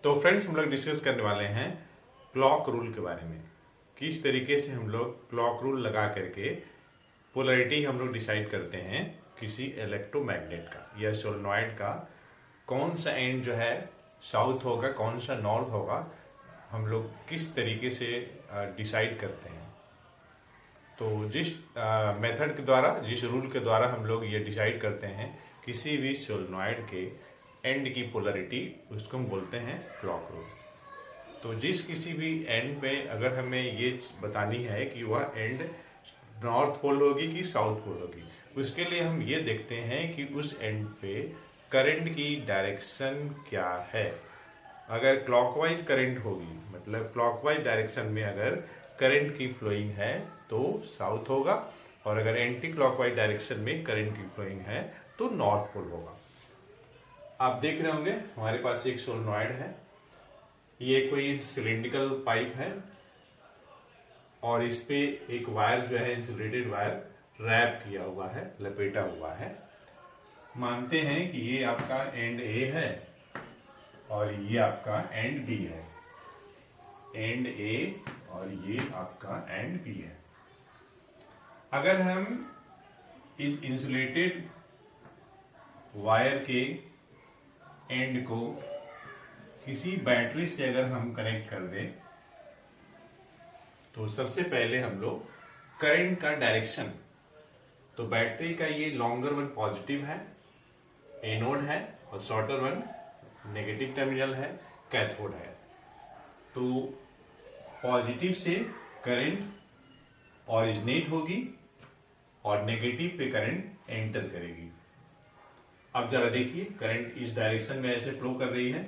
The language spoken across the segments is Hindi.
तो फ्रेंड्स, हम लोग डिस्कस करने वाले हैं क्लॉक रूल के बारे में। किस तरीके से हम लोग क्लॉक रूल लगा करके पोलैरिटी हम लोग डिसाइड करते हैं किसी इलेक्ट्रोमैग्नेट का या सोलेनॉइड का। कौन सा एंड जो है साउथ होगा, कौन सा नॉर्थ होगा, हम लोग किस तरीके से डिसाइड करते हैं। तो जिस मेथड के द्वारा, जिस रूल के द्वारा हम लोग ये डिसाइड करते हैं किसी भी सोलेनॉइड के एंड की पोलैरिटी, उसको हम बोलते हैं क्लॉक रूल। तो जिस किसी भी एंड पे अगर हमें ये बतानी है कि वह एंड नॉर्थ पोल होगी कि साउथ पोल होगी, उसके लिए हम ये देखते हैं कि उस एंड पे करंट की डायरेक्शन क्या है। अगर क्लॉकवाइज करंट होगी, मतलब क्लॉकवाइज डायरेक्शन में अगर करंट की फ्लोइंग है तो साउथ होगा, और अगर एंटी क्लॉकवाइज डायरेक्शन में करंट की फ्लोइंग है तो नॉर्थ पोल होगा। आप देख रहे होंगे हमारे पास एक सोलेनॉइड है, ये कोई सिलिंड्रिकल पाइप है और इस पे एक वायर जो है इंसुलेटेड वायर रैप किया हुआ है, लपेटा हुआ है। मानते हैं कि ये आपका एंड ए है और ये आपका एंड बी है। एंड ए और ये आपका एंड बी है। अगर हम इस इंसुलेटेड वायर के एंड को किसी बैटरी से अगर हम कनेक्ट कर दें तो सबसे पहले हम लोग करंट का डायरेक्शन, तो बैटरी का ये लॉन्गर वन पॉजिटिव है, एनोड है, और शॉर्टर वन नेगेटिव टर्मिनल है, कैथोड है। तो पॉजिटिव से करंट ओरिजिनेट होगी और नेगेटिव पे करंट एंटर करेगी। अब जरा देखिए, करंट इस डायरेक्शन में ऐसे फ्लो कर रही है,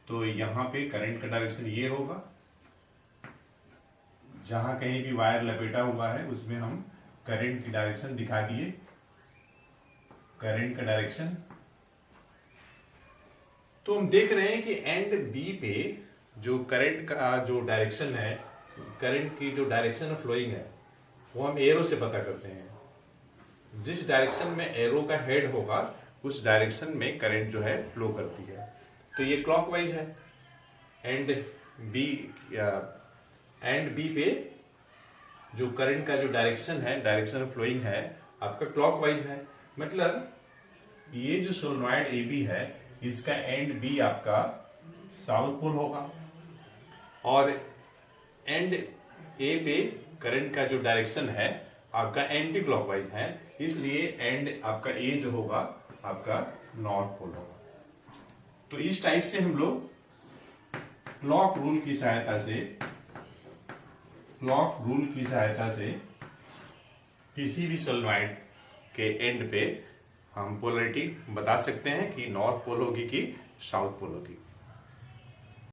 तो यहां पे करंट का डायरेक्शन ये होगा। जहां कहीं भी वायर लपेटा हुआ है उसमें हम करंट की डायरेक्शन दिखा दिए। करंट का डायरेक्शन तो हम देख रहे हैं कि एंड बी पे जो करंट का जो डायरेक्शन है, करंट की जो डायरेक्शन ऑफ फ्लोइंग है, वो हम एरो से पता करते हैं। जिस डायरेक्शन में एरो का हेड होगा उस डायरेक्शन में करंट जो है फ्लो करती है। तो ये क्लॉकवाइज है। एंड बी पे जो करंट का जो डायरेक्शन है, डायरेक्शन ऑफ फ्लोइंग है, आपका क्लॉकवाइज है। मतलब ये जो सोलेनॉइड ए बी है, इसका एंड बी आपका साउथ पोल होगा, और एंड ए पे करंट का जो डायरेक्शन है आपका एंटी क्लॉकवाइज है, इसलिए एंड आपका ए जो होगा आपका नॉर्थ पोल होगा। तो इस टाइप से हम लोग क्लॉक रूल की सहायता से किसी भी सोलेनॉइड के एंड पे हम पोलैरिटी बता सकते हैं कि नॉर्थ पोल होगी कि साउथ पोल होगी।